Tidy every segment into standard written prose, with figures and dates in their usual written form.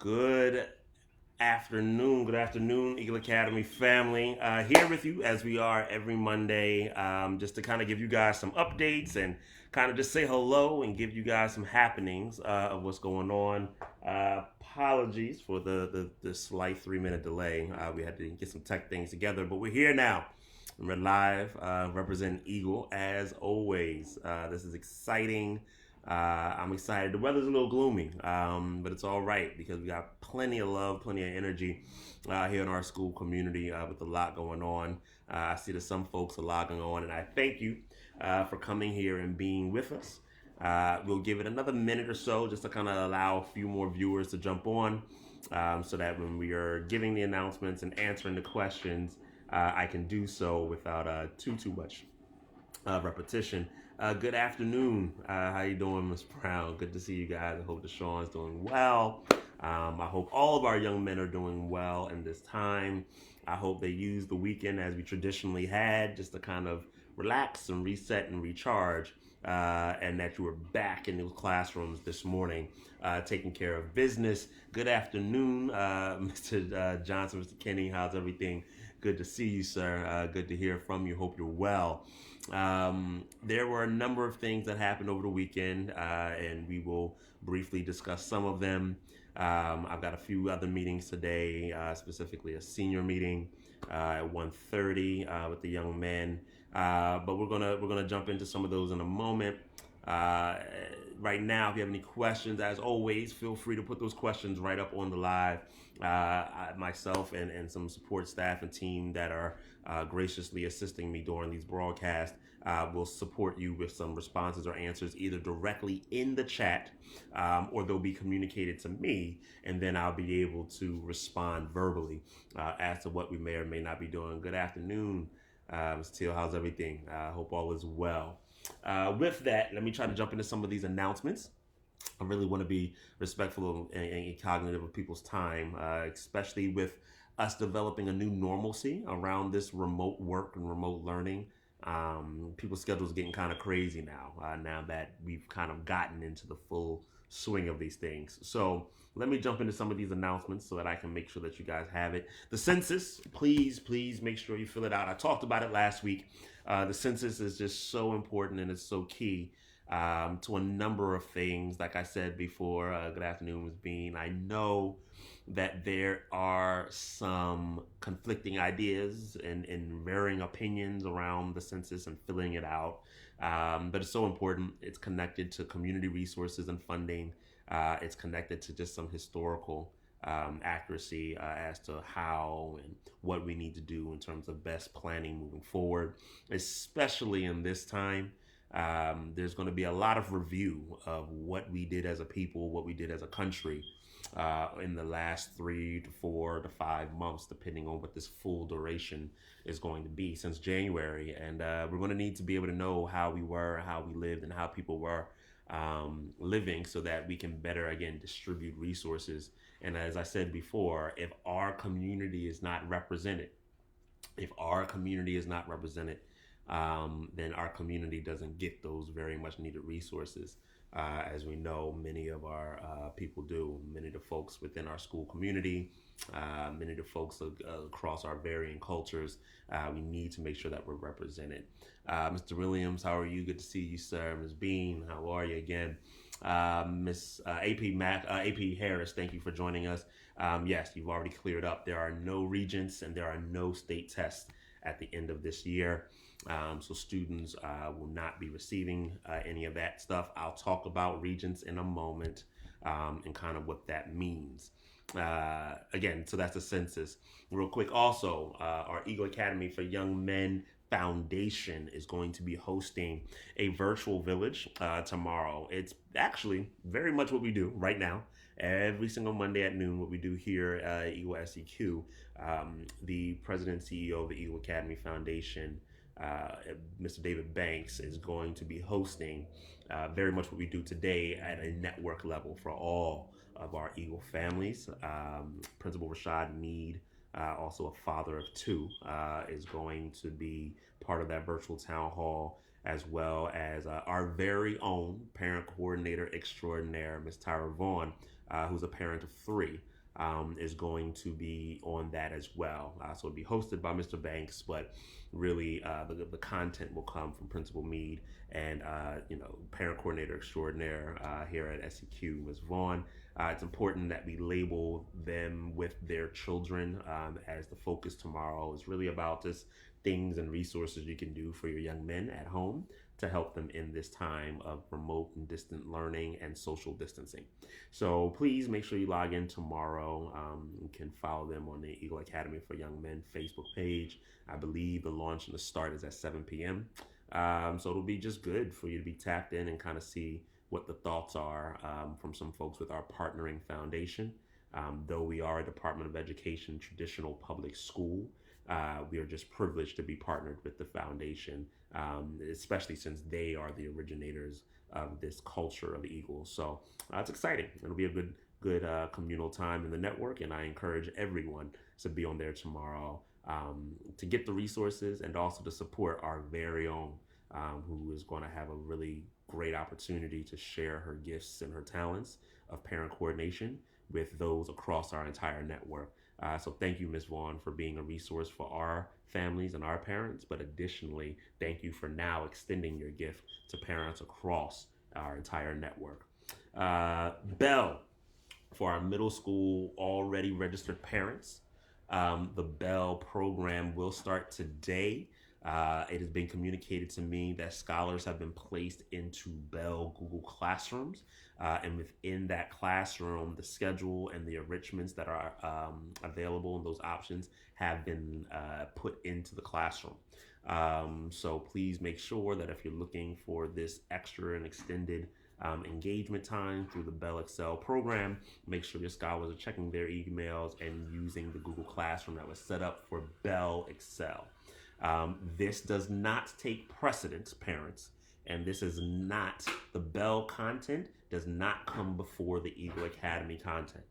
Good Good afternoon, Eagle Academy family. Here with you as we are every Monday, just to kind of give you guys some updates and kind of just say hello and give you guys some happenings of what's going on. Apologies for the slight 3 minute delay. We had to get some tech things together, but we're here now. We're live, representing Eagle as always. This is exciting. I'm excited. The weather's a little gloomy, but it's all right because we got plenty of love, plenty of energy here in our school community with a lot going on. I see that some folks are logging on, and I thank you for coming here and being with us. We'll give it another minute or so just to kind of allow a few more viewers to jump on so that when we are giving the announcements and answering the questions, I can do so without too much repetition. Good afternoon. How you doing, Miss Brown? Good to see you guys. I hope Deshaun's doing well. I hope all of our young men are doing well in this time. I hope they use the weekend as we traditionally had, just to kind of relax and reset and recharge. And that you were back in those classrooms this morning, taking care of business. Good afternoon, Mr. Johnson, Mr. Kenny. How's everything? Good to see you, sir. Good to hear from you. Hope you're well. There were a number of things that happened over the weekend, and we will briefly discuss some of them. I've got a few other meetings today, specifically a senior meeting at 1:30 with the young men. But we're gonna jump into some of those in a moment. Uh, right now, if you have any questions, as always, feel free to put those questions right up on the live. Myself and some support staff and team that are graciously assisting me during these broadcasts will support you with some responses or answers either directly in the chat or they'll be communicated to me, and then I'll be able to respond verbally as to what we may or may not be doing. Good afternoon, Ms. Teal. How's everything? I hope all is well. With that, let me try to jump into some of these announcements. I really want to be respectful and cognitive of people's time, especially with us developing a new normalcy around this remote work and remote learning. People's schedules are getting kind of crazy now that we've kind of gotten into the full swing of these things. So let me jump into some of these announcements so that I can make sure that you guys have it. The census, please make sure you fill it out. I talked about it last week. The census is just so important and it's so key to a number of things. Like I said before, good afternoon, Ms. Bean. I know that there are some conflicting ideas and varying opinions around the census and filling it out. But it's so important. It's connected to community resources and funding. It's connected to just some historical accuracy as to how and what we need to do in terms of best planning moving forward, especially in this time. There's going to be a lot of review of what we did as a people, what we did as a country in the last 3 to 4 to 5 months, depending on what this full duration is going to be since January. And we're going to need to be able to know how we were, how we lived, and how people were living so that we can better, again, distribute resources. And as I said before, if our community is not represented, if our community is not represented, then our community doesn't get those very much needed resources. As we know, many of our people do, many of the folks within our school community, many of the folks across our varying cultures, we need to make sure that we're represented. Mr. Williams, how are you? Good to see you, sir. Ms. Bean, how are you again? Miss AP Harris, thank you for joining us. Yes, you've already cleared up. There are no regents and there are no state tests at the end of this year. So students will not be receiving any of that stuff. I'll talk about regents in a moment and kind of what that means. Again, so that's the census. Real quick, also, our Eagle Academy for Young Men Foundation is going to be hosting a virtual village tomorrow. It's actually very much what we do right now. Every single Monday at noon, what we do here at Eagle SEQ, the president and CEO of the Eagle Academy Foundation, Mr. David Banks, is going to be hosting very much what we do today at a network level for all of our Eagle families. Principal Rashad Mead, also a father of two, is going to be part of that virtual town hall, as well as our very own parent coordinator extraordinaire, Ms. Tyra Vaughn, who's a parent of three. is going to be on that as well. So it'll be hosted by Mr. Banks, but really the content will come from Principal Mead and parent coordinator extraordinaire here at SEQ, Ms. Vaughn. It's important that we label them with their children, as the focus tomorrow is really about just things and resources you can do for your young men at home to help them in this time of remote and distant learning and social distancing. So please make sure you log in tomorrow. You can follow them on the Eagle Academy for Young Men Facebook page. I believe the launch and the start is at 7 p.m. So it'll be just good for you to be tapped in and kind of see what the thoughts are from some folks with our partnering foundation. Though we are a Department of Education traditional public school, we are just privileged to be partnered with the foundation, especially since they are the originators of this culture of Eagles. So it's exciting. It'll be a good communal time in the network, and I encourage everyone to be on there tomorrow to get the resources and also to support our very own, who is going to have a really great opportunity to share her gifts and her talents of parent coordination with those across our entire network. So thank you, Ms. Vaughn, for being a resource for our families and our parents, but additionally, thank you for now extending your gift to parents across our entire network. Bell, for our middle school already registered parents, the Bell program will start today. It has been communicated to me that scholars have been placed into Bell Google Classrooms. And within that classroom, the schedule and the enrichments that are available and those options have been put into the classroom. So please make sure that if you're looking for this extra and extended engagement time through the Bell Excel program, make sure your scholars are checking their emails and using the Google Classroom that was set up for Bell Excel. This does not take precedence, parents, and this is not, the Bell content does not come before the Eagle Academy content.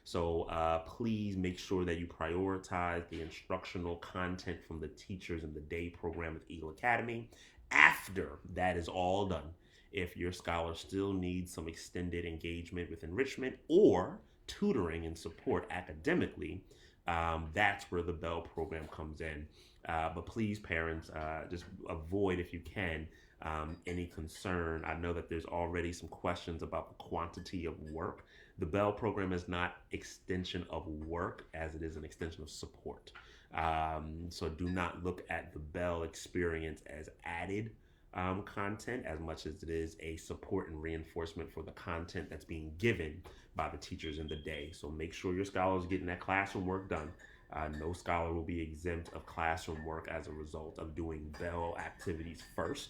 So please make sure that you prioritize the instructional content from the teachers in the day program with Eagle Academy. After that is all done, if your scholar still needs some extended engagement with enrichment or tutoring and support academically, that's where the Bell program comes in. But please, parents, just avoid, if you can, any concern. I know that there's already some questions about the quantity of work. The Bell program is not extension of work as it is an extension of support. So do not look at the Bell experience as added content as much as it is a support and reinforcement for the content that's being given by the teachers in the day. So make sure your scholars are getting that classroom work done. No scholar will be exempt of classroom work as a result of doing Bell activities first.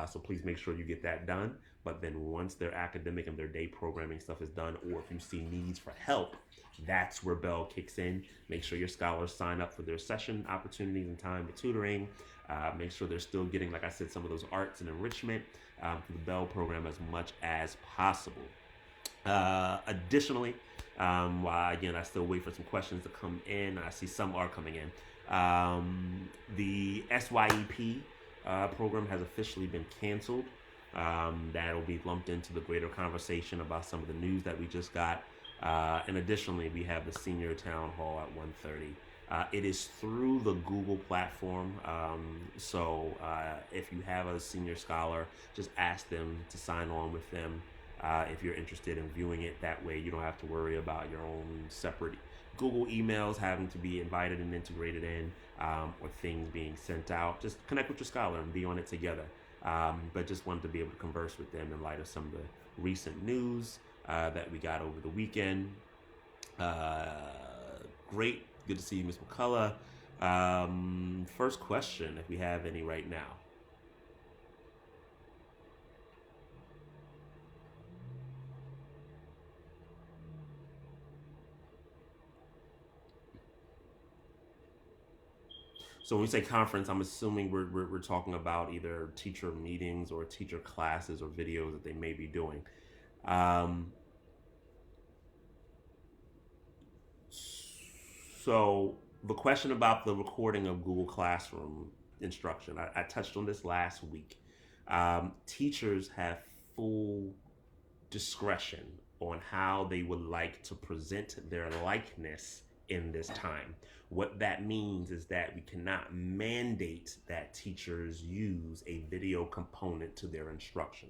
So please make sure you get that done. But then once their academic and their day programming stuff is done, or if you see needs for help, that's where Bell kicks in. Make sure your scholars sign up for their session opportunities and time for tutoring. Make sure they're still getting, like I said, some of those arts and enrichment for the Bell program as much as possible. Additionally, while again I still wait for some questions to come in, I see some are coming in. The SYEP program has officially been canceled. That'll be lumped into the greater conversation about some of the news that we just got. And additionally, we have the senior town hall at 1:30. It is through the Google platform. So if you have a senior scholar, just ask them to sign on with them. If you're interested in viewing it that way, you don't have to worry about your own separate Google emails having to be invited and integrated in, or things being sent out. Just connect with your scholar and be on it together. But just wanted to be able to converse with them in light of some of the recent news that we got over the weekend. Great. Good to see you, Ms. McCullough. First question, if we have any right now. So when we say conference, I'm assuming we're talking about either teacher meetings or teacher classes or videos that they may be doing. So the question about the recording of Google Classroom instruction, I touched on this last week. Teachers have full discretion on how they would like to present their likeness in this time. What that means is that we cannot mandate that teachers use a video component to their instruction,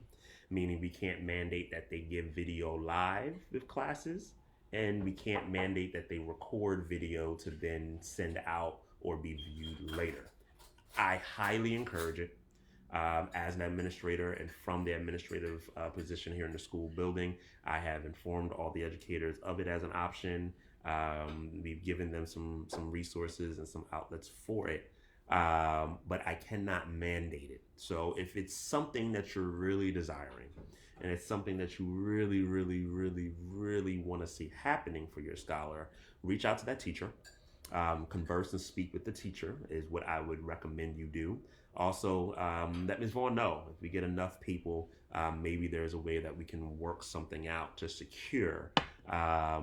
meaning we can't mandate that they give video live with classes, and we can't mandate that they record video to then send out or be viewed later. I highly encourage it. As an administrator and from the administrative position here in the school building, I have informed all the educators of it as an option. We've given them some resources and some outlets for it, but I cannot mandate it. So if it's something that you're really desiring, and it's something that you really, really, really, really want to see happening for your scholar, reach out to that teacher. Converse and speak with the teacher is what I would recommend you do. Also, let Ms. Vaughn know if we get enough people, maybe there's a way that we can work something out to secure the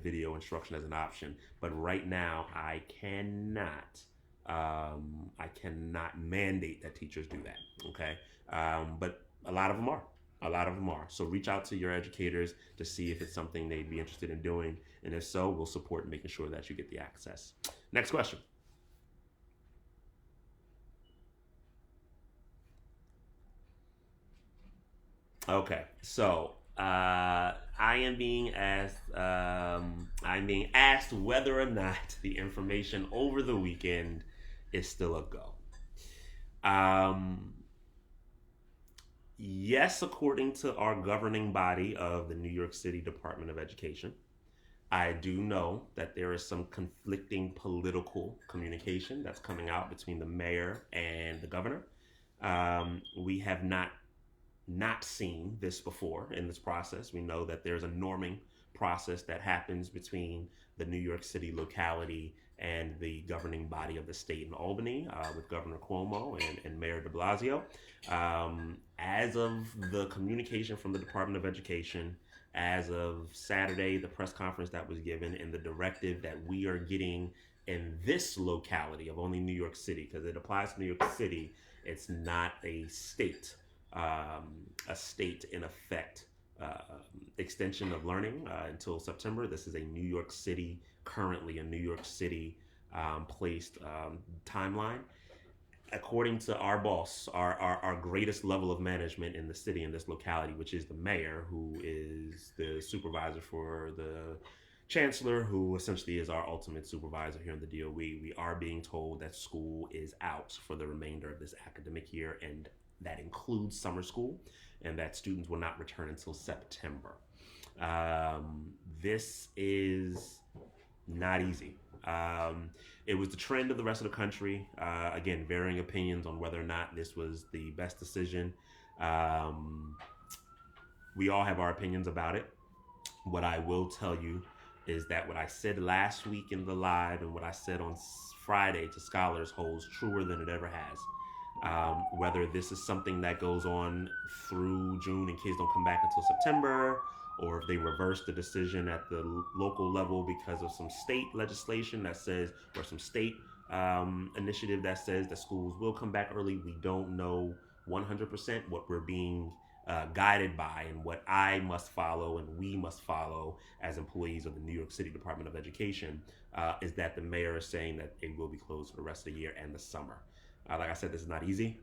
video instruction as an option. But right now, I cannot mandate that teachers do that. Okay, but a lot of them are. A lot of them are. So reach out to your educators to see if it's something they'd be interested in doing. And if so, we'll support making sure that you get the access. Next question. Okay, so I'm being asked whether or not the information over the weekend is still a go. Um, yes, according to our governing body of the New York City Department of Education. I do know that there is some conflicting political communication that's coming out between the mayor and the governor. We have not seen this before in this process. We know that there's a norming process that happens between the New York City locality and the governing body of the state in Albany with Governor Cuomo and Mayor de Blasio. As of the communication from the Department of Education, as of Saturday, the press conference that was given and the directive that we are getting in this locality of only New York City, because it applies to New York City, it's not a state in effect extension of learning until September. This is a New York City, currently a New York City placed timeline. According to our boss, our greatest level of management in the city, in this locality, which is the mayor, who is the supervisor for the chancellor, who essentially is our ultimate supervisor here in the DOE, we are being told that school is out for the remainder of this academic year, and that includes summer school, and that students will not return until September. This is not easy. It was the trend of the rest of the country. Again, varying opinions on whether or not this was the best decision. We all have our opinions about it. What I will tell you is that what I said last week in the live and what I said on Friday to scholars holds truer than it ever has. Whether this is something that goes on through June and kids don't come back until September, or if they reverse the decision at the local level because of some state legislation that says, or some state initiative that says that schools will come back early, we don't know 100%. What we're being guided by and what I must follow and we must follow as employees of the New York City Department of Education is that the mayor is saying that it will be closed for the rest of the year and the summer. Like I said, this is not easy.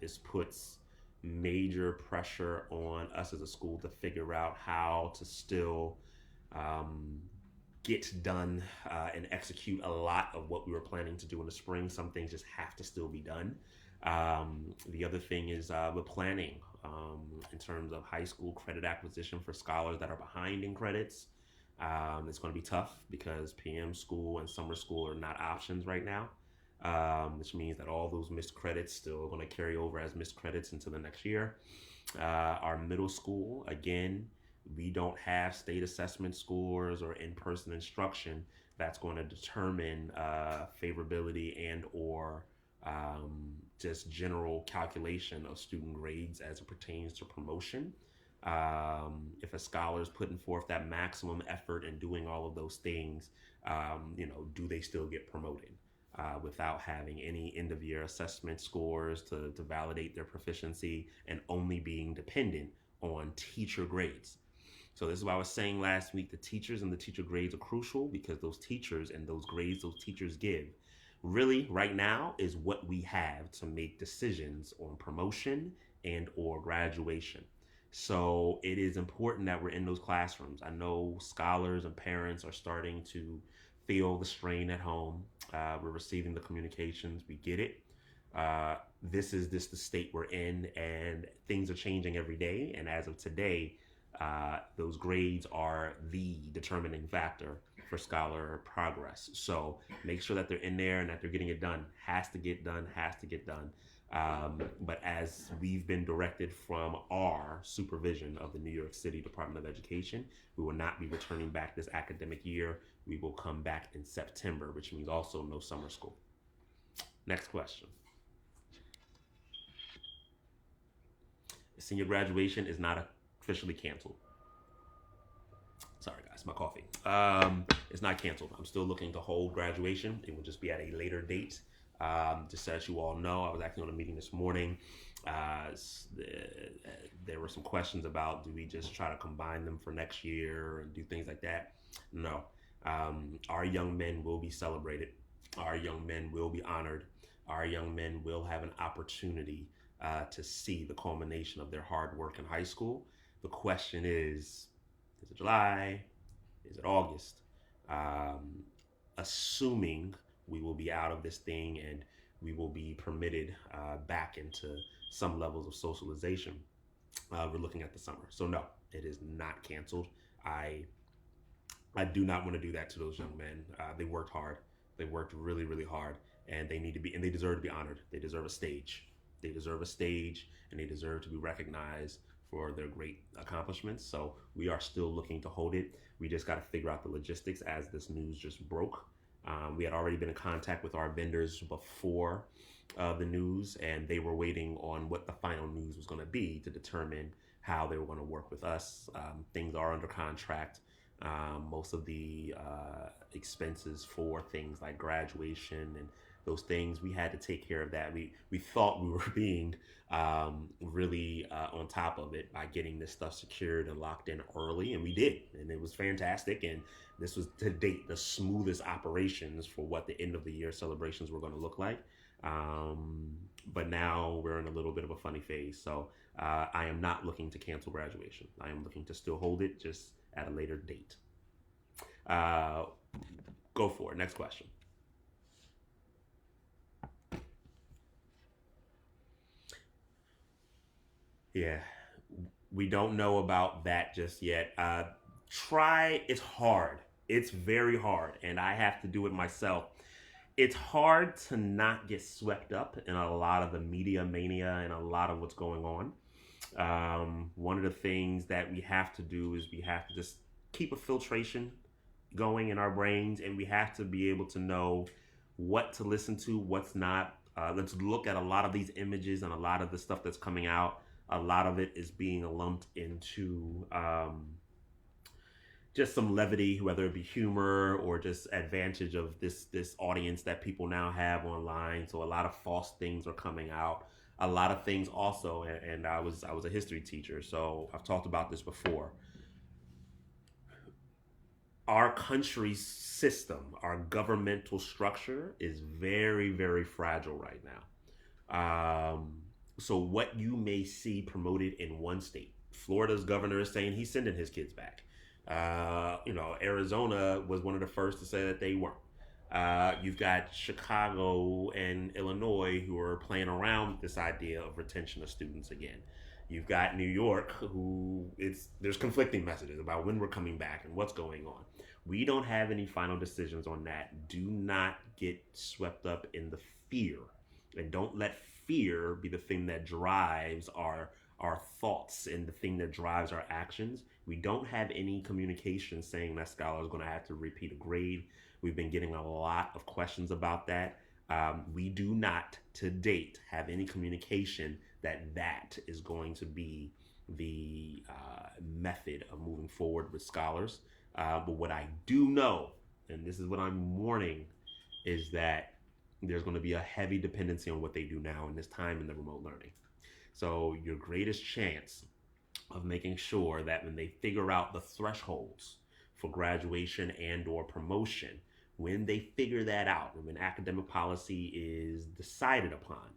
This puts major pressure on us as a school to figure out how to still get done and execute a lot of what we were planning to do in the spring. Some things just have to still be done. The other thing is with planning in terms of high school credit acquisition for scholars that are behind in credits. It's going to be tough because PM school and summer school are not options right now. Which means that all those missed credits still are going to carry over as missed credits into the next year. Our middle school, again, we don't have state assessment scores or in-person instruction that's going to determine favorability and or just general calculation of student grades as it pertains to promotion. If a scholar is putting forth that maximum effort and doing all of those things, do they still get promoted? Without having any end of year assessment scores to validate their proficiency and only being dependent on teacher grades. So this is what I was saying last week. The teachers and the teacher grades are crucial because those teachers and those grades those teachers give really right now is what we have to make decisions on promotion and or graduation. So it is important that we're in those classrooms. I know scholars and parents are starting to feel the strain at home. We're receiving the communications. We get it. This is just the state we're in, and things are changing every day. And as of today, those grades are the determining factor for scholar progress. So make sure that they're in there and that they're getting it done. Has to get done, has to get done. But as we've been directed from our supervision of the New York City Department of Education, we will not be returning back this academic year. We will come back in September, which means also no summer school. Next question. Senior graduation is not officially canceled. Sorry guys, my coffee. It's not canceled. I'm still looking to hold graduation. It will just be at a later date. Just as you all know, I was actually on a meeting this morning. There were some questions about, do we just try to combine them for next year and do things like that? No. Our young men will be celebrated. Our young men will be honored. Our young men will have an opportunity to see the culmination of their hard work in high school. The question is it July? Is it August? Assuming we will be out of this thing and we will be permitted back into some levels of socialization, we're looking at the summer. So no, it is not canceled. I do not want to do that to those young men. They worked hard. They worked really, really hard, and they need to be, and they deserve to be honored. They deserve a stage. They deserve a stage, and they deserve to be recognized for their great accomplishments. So we are still looking to hold it. We just got to figure out the logistics as this news just broke. We had already been in contact with our vendors before the news, and they were waiting on what the final news was going to be to determine how they were going to work with us. Things are under contract. Most of the expenses for things like graduation and those things, we had to take care of that. We thought we were being really on top of it by getting this stuff secured and locked in early, and we did, and it was fantastic. And this was to date the smoothest operations for what the end of the year celebrations were going to look like. But now we're in a little bit of a funny phase. So I am not looking to cancel graduation. I am looking to still hold it, just at a later date. Go for it. Next question. Yeah, we don't know about that just yet. It's hard. It's very hard, and I have to do it myself. It's hard to not get swept up in a lot of the media mania and a lot of what's going on. One of the things that we have to do is we have to just keep a filtration going in our brains, and we have to be able to know what to listen to, what's not. Let's look at a lot of these images and a lot of the stuff that's coming out. A lot of it is being lumped into just some levity, whether it be humor or just advantage of this audience that people now have online. So a lot of false things are coming out. A lot of things also, and I was a history teacher, so I've talked about this before. Our country's system, our governmental structure is very, very fragile right now. So what you may see promoted in one state, Florida's governor is saying he's sending his kids back. Arizona was one of the first to say that they weren't. You've got Chicago and Illinois who are playing around with this idea of retention of students again. You've got New York, there's conflicting messages about when we're coming back and what's going on. We don't have any final decisions on that. Do not get swept up in the fear, and don't let fear be the thing that drives our thoughts and the thing that drives our actions. We don't have any communication saying that scholar is going to have to repeat a grade. We've been getting a lot of questions about that. We do not, to date, have any communication that is going to be the method of moving forward with scholars. But what I do know, and this is what I'm warning, is that there's going to be a heavy dependency on what they do now in this time in the remote learning. So your greatest chance of making sure that when they figure out the thresholds for graduation and or promotion, when they figure that out, and when academic policy is decided upon,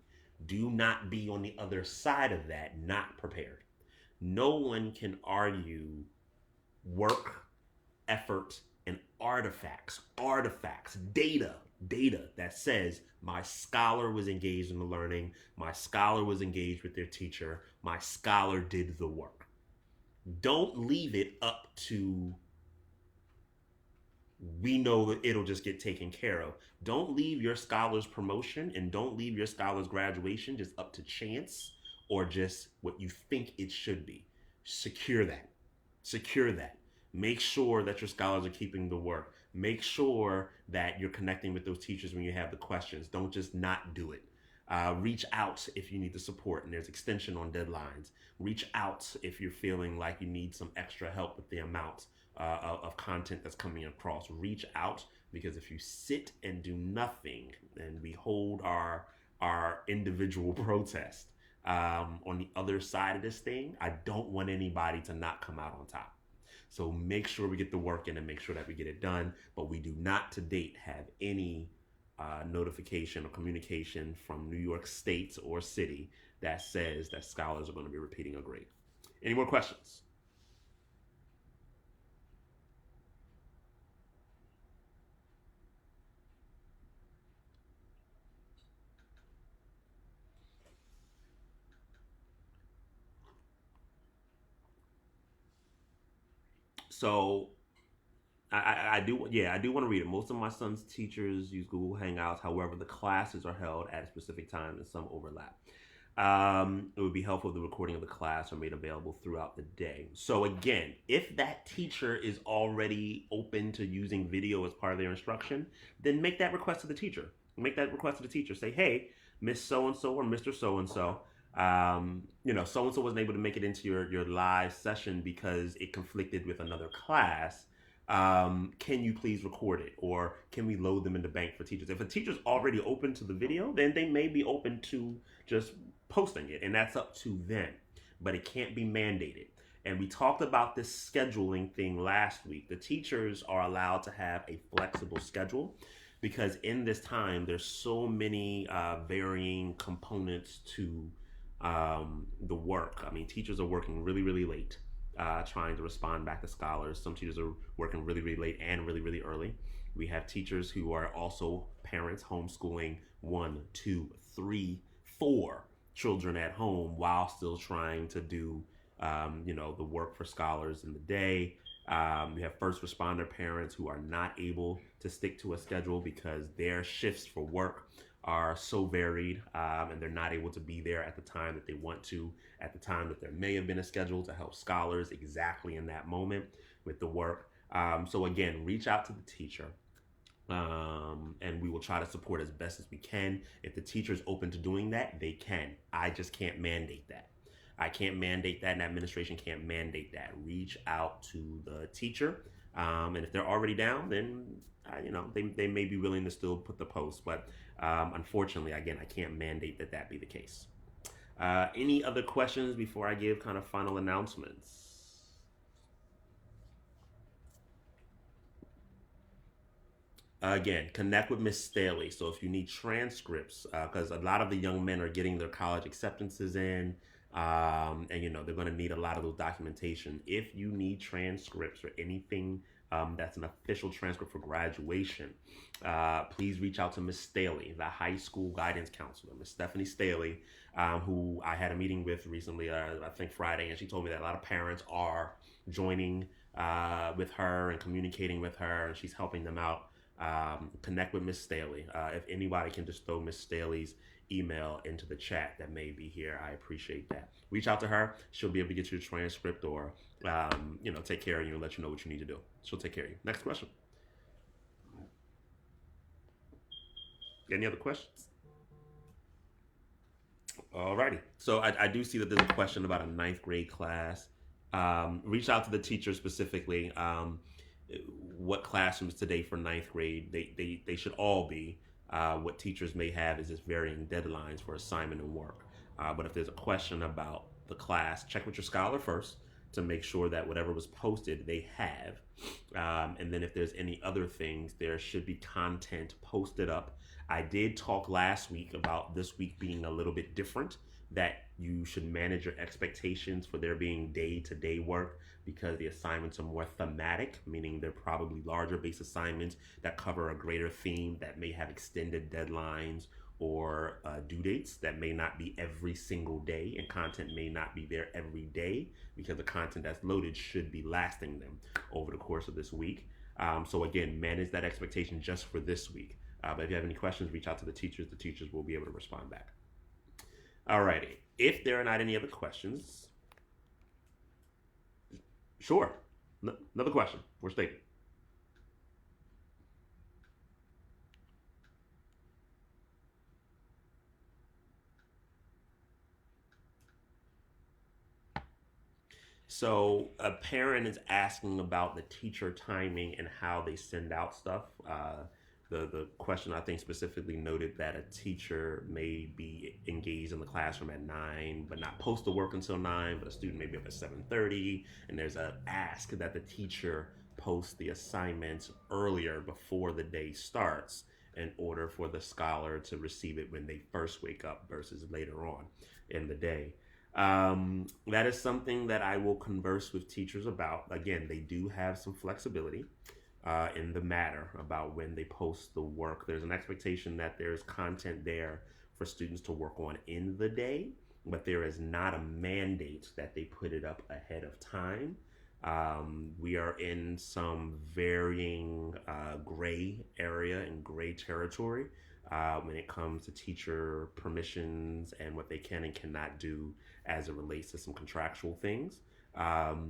do not be on the other side of that not prepared. No one can argue work, effort, and data that says my scholar was engaged in the learning, my scholar was engaged with their teacher, my scholar did the work. Don't leave it up to, we know that it'll just get taken care of. Don't leave your scholar's promotion and don't leave your scholar's graduation just up to chance or just what you think it should be. Secure that. Secure that. Make sure that your scholars are keeping the work. Make sure that you're connecting with those teachers when you have the questions. Don't just not do it. Reach out if you need the support and there's extension on deadlines. Reach out if you're feeling like you need some extra help with the amount of content that's coming across. Reach out, because if you sit and do nothing and we hold our individual protest on the other side of this thing, I don't want anybody to not come out on top. So make sure we get the work in and make sure that we get it done. But we do not to date have any notification or communication from New York State or city that says that scholars are going to be repeating a grade. Any more questions? So I do, yeah, I do want to read it. Most of my son's teachers use Google Hangouts. However, the classes are held at a specific time and some overlap. It would be helpful if the recording of the class are made available throughout the day. So again, if that teacher is already open to using video as part of their instruction, then make that request to the teacher. Make that request to the teacher. Say, hey, Miss So-and-so or Mr. So-and-so, so-and-so wasn't able to make it into your live session because it conflicted with another class. Can you please record it, or can we load them in the bank for teachers? If a teacher's already open to the video, then they may be open to just posting it, and that's up to them, but it can't be mandated. And we talked about this scheduling thing last week. The teachers are allowed to have a flexible schedule because in this time, there's so many varying components to the work. I mean, teachers are working really, really late. Trying to respond back to scholars. Some teachers are working really, really late and really, really early. We have teachers who are also parents homeschooling 1, 2, 3, 4 children at home while still trying to do, the work for scholars in the day. We have first responder parents who are not able to stick to a schedule because their shifts for work are so varied, and they're not able to be there at the time that they want to, at the time that there may have been a schedule to help scholars exactly in that moment with the work. So again, reach out to the teacher, and we will try to support as best as we can. If the teacher is open to doing that, they can. I just can't mandate that. I can't mandate that, and administration can't mandate that. Reach out to the teacher, and if they're already down, then they may be willing to still put the post, but unfortunately, again, I can't mandate that be the case. Any other questions before I give kind of final announcements? Again, connect with Miss Staley. So if you need transcripts, because a lot of the young men are getting their college acceptances in, and they're going to need a lot of those documentation. If you need transcripts or anything that's an official transcript for graduation, please reach out to Miss Staley, the high school guidance counselor, Miss Stephanie Staley, who I had a meeting with recently, I think Friday, and she told me that a lot of parents are joining with her and communicating with her, and she's helping them out. Connect with Miss Staley. If anybody can just throw Miss Staley's email into the chat that may be here, I appreciate that. Reach out to her. She'll be able to get you a transcript or, take care of you and let you know what you need to do. She'll take care of you. Next question. Any other questions? Alrighty. So I do see that there's a question about a ninth grade class. Reach out to the teacher specifically. What classrooms today for ninth grade? They should all be. What teachers may have is just varying deadlines for assignment and work. But if there's a question about the class, check with your scholar first to make sure that whatever was posted they have. And then if there's any other things, there should be content posted up. I did talk last week about this week being a little bit different, that you should manage your expectations for there being day-to-day work because the assignments are more thematic, meaning they're probably larger base assignments that cover a greater theme that may have extended deadlines or due dates that may not be every single day, and content may not be there every day because the content that's loaded should be lasting them over the course of this week. So again, manage that expectation just for this week. But if you have any questions, reach out to the teachers. The teachers will be able to respond back. Alrighty. If there are not any other questions, sure. Another question. We're stating. So a parent is asking about the teacher timing and how they send out stuff. The question I think specifically noted that a teacher may be engaged in the classroom at 9, but not post the work until 9. But a student may be up at 7:30, and there's a ask that the teacher post the assignments earlier before the day starts in order for the scholar to receive it when they first wake up versus later on in the day. That is something that I will converse with teachers about. Again, they do have some flexibility in the matter about when they post the work. There's an expectation that there's content there for students to work on in the day, but there is not a mandate that they put it up ahead of time. We are in some varying gray area and gray territory when it comes to teacher permissions and what they can and cannot do as it relates to some contractual things.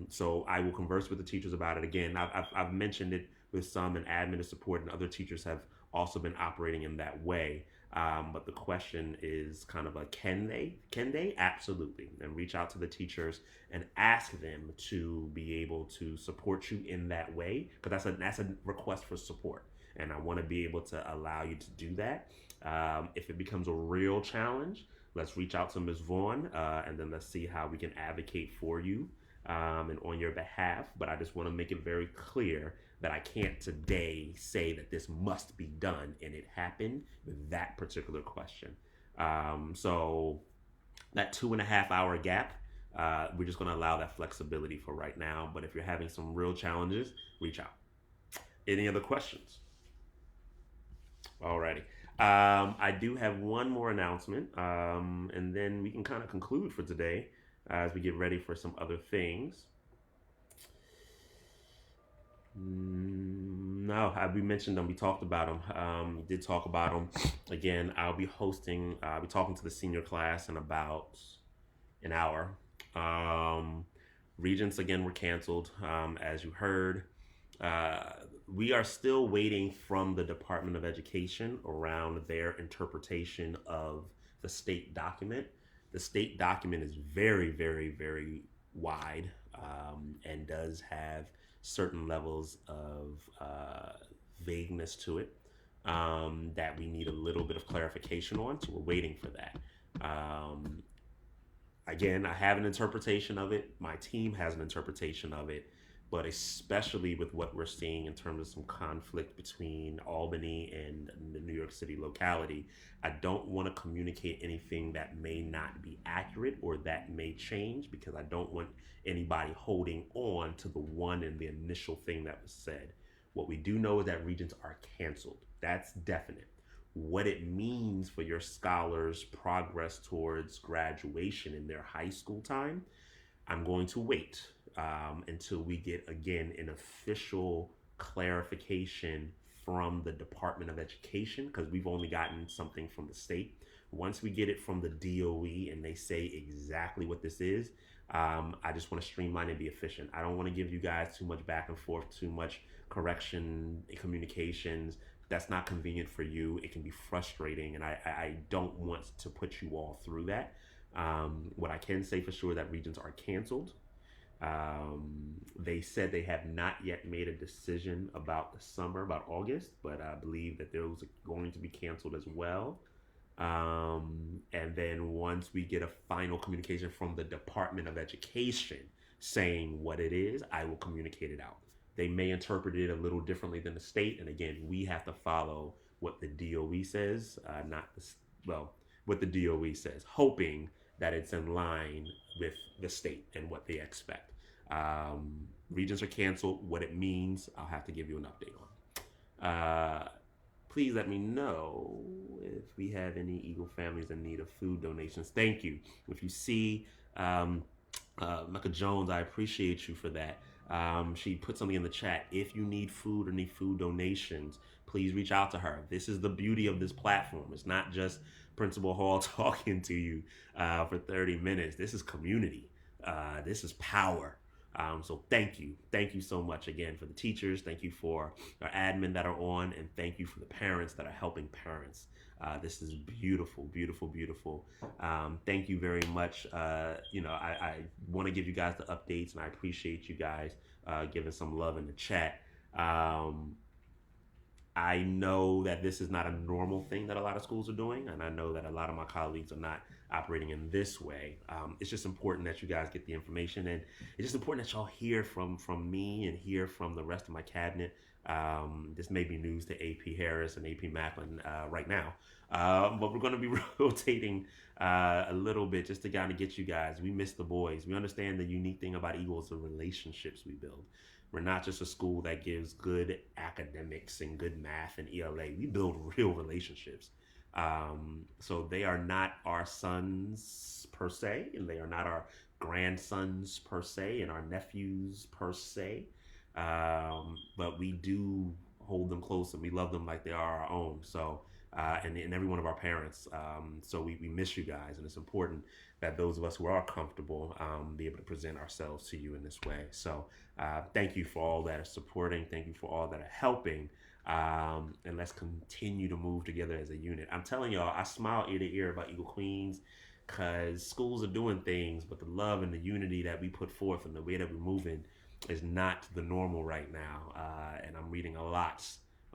So I will converse with the teachers about it. Again, I've mentioned it with some, and admin support and other teachers have also been operating in that way. But the question is kind of a can they? Can they? Absolutely. And reach out to the teachers and ask them to be able to support you in that way, because that's a request for support. And I want to be able to allow you to do that. If it becomes a real challenge, let's reach out to Ms. Vaughn and then let's see how we can advocate for you and on your behalf. But I just want to make it very clear that I can't today say that this must be done and it happened with that particular question. So that 2.5 hour gap, we're just going to allow that flexibility for right now. But if you're having some real challenges, reach out. Any other questions? Alrighty. I do have one more announcement, and then we can kind of conclude for today as we get ready for some other things. No, we mentioned them. We talked about them. We did talk about them. Again, I'll be talking to the senior class in about an hour. Regents, again, were canceled, as you heard. We are still waiting from the Department of Education around their interpretation of the state document. The state document is very, very, very wide and does have certain levels of vagueness to it that we need a little bit of clarification on. So we're waiting for that. Again, I have an interpretation of it. My team has an interpretation of it. But especially with what we're seeing in terms of some conflict between Albany and the New York City locality, I don't want to communicate anything that may not be accurate or that may change, because I don't want anybody holding on to the one and the initial thing that was said. What we do know is that regents are canceled. That's definite. What it means for your scholars' progress towards graduation in their high school time, I'm going to wait until we get, again, an official clarification from the Department of Education, because we've only gotten something from the state. Once we get it from the DOE and they say exactly what this is, I just want to streamline and be efficient. I don't want to give you guys too much back and forth, too much correction, communications. That's not convenient for you. It can be frustrating, and I don't want to put you all through that. What I can say for sure that regents are canceled. They said they have not yet made a decision about the summer, about August, but I believe that those are going to be canceled as well. And then once we get a final communication from the Department of Education saying what it is, I will communicate it out. They may interpret it a little differently than the state. And again, we have to follow what the DOE says, not the, well, what the DOE says, hoping that it's in line with the state and what they expect. Regions are canceled. What it means, I'll have to give you an update on. Please let me know if we have any Eagle families in need of food donations. Thank you. If you see Mecca Jones, I appreciate you for that. She put something in the chat. If you need food or need food donations, please reach out to her. This is the beauty of this platform. It's not just Principal Hall talking to you for 30 minutes. This is community. This is power. So thank you. Thank you so much again for the teachers. Thank you for our admin that are on, and thank you for the parents that are helping parents. This is beautiful, beautiful, beautiful. Thank you very much. I want to give you guys the updates, and I appreciate you guys giving some love in the chat. I know that this is not a normal thing that a lot of schools are doing, and I know that a lot of my colleagues are not operating in this way. It's just important that you guys get the information, and it's just important that y'all hear from me and hear from the rest of my cabinet. This may be news to AP Harris and AP Macklin right now, but we're going to be rotating a little bit just to kind of get you guys. We miss the boys. We understand the unique thing about Eagles, the relationships we build. We're not just a school that gives good academics and good math and ELA. We build real relationships. So they are not our sons per se, and they are not our grandsons per se, and our nephews per se. But we do hold them close, and we love them like they are our own. So, and every one of our parents. So we miss you guys, and it's important that those of us who are comfortable be able to present ourselves to you in this way. So thank you for all that are supporting. Thank you for all that are helping. And let's continue to move together as a unit. I'm telling y'all, I smile ear to ear about Eagle Queens because schools are doing things, but the love and the unity that we put forth and the way that we're moving is not the normal right now. And I'm reading a lot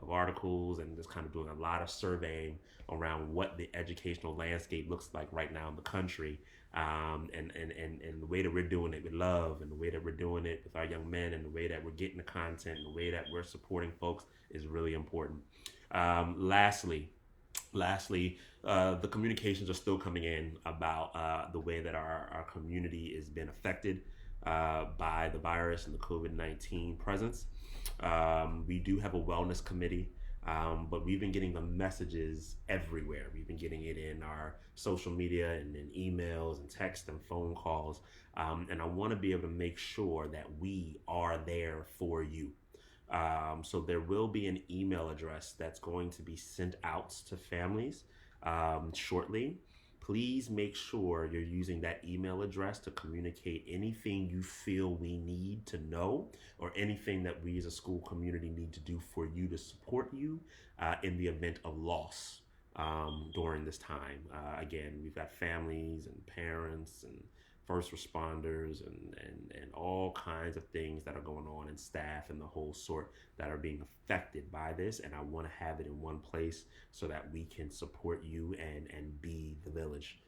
of articles and just kind of doing a lot of surveying around what the educational landscape looks like right now in the country. And the way that we're doing it with love, and the way that we're doing it with our young men, and the way that we're getting the content, and the way that we're supporting folks is really important. Lastly, the communications are still coming in about the way that our community has been affected by the virus and the COVID-19 presence. We do have a wellness committee, but we've been getting the messages everywhere. We've been getting it in our social media and in emails and text and phone calls. And I want to be able to make sure that we are there for you. So there will be an email address that's going to be sent out to families shortly. Please make sure you're using that email address to communicate anything you feel we need to know, or anything that we as a school community need to do for you to support you in the event of loss during this time. Again, we've got families and parents and first responders and all kinds of things that are going on, and staff and the whole sort that are being affected by this. And I want to have it in one place so that we can support you and be the village.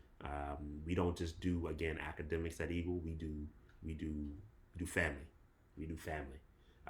We don't just do, again, academics at Eagle. We do family. We do family.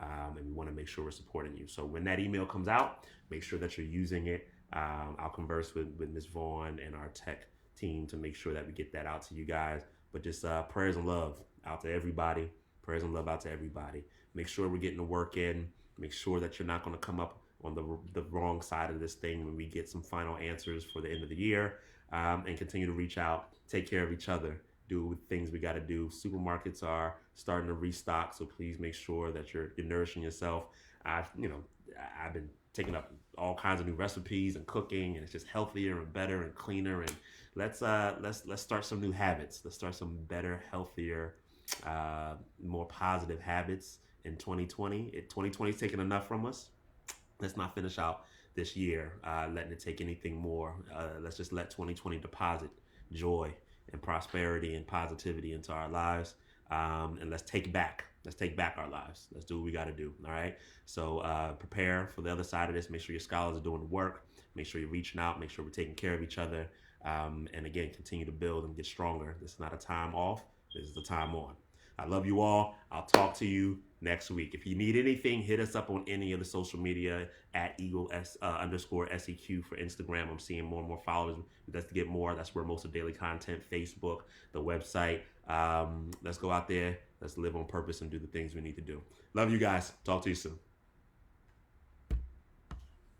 And we want to make sure we're supporting you. So when that email comes out, make sure that you're using it. I'll converse with Ms. Vaughn and our tech team to make sure that we get that out to you guys. But just prayers and love out to everybody. Prayers and love out to everybody. Make sure we're getting the work in. Make sure that you're not going to come up on the wrong side of this thing when we get some final answers for the end of the year. And continue to reach out. Take care of each other. Do things we got to do. Supermarkets are starting to restock, so please make sure that you're nourishing yourself. I've been taking up all kinds of new recipes and cooking, and it's just healthier and better and cleaner. And let's start some new habits. Let's start some better, healthier, more positive habits in 2020. 2020 is taking enough from us. Let's not finish out this year letting it take anything more. Let's just let 2020 deposit joy and prosperity and positivity into our lives. And let's take back Let's take back our lives. Let's do what we got to do. All right. So prepare for the other side of this. Make sure your scholars are doing the work. Make sure you're reaching out. Make sure we're taking care of each other. And again, continue to build and get stronger. This is not a time off. This is the time on. I love you all. I'll talk to you next week. If you need anything, hit us up on any of the social media at Eagle underscore SEQ for Instagram. I'm seeing more and more followers. Let's get more. That's where most of daily content, Facebook, the website. Let's go out there. Let's live on purpose and do the things we need to do. Love you guys. Talk to you soon.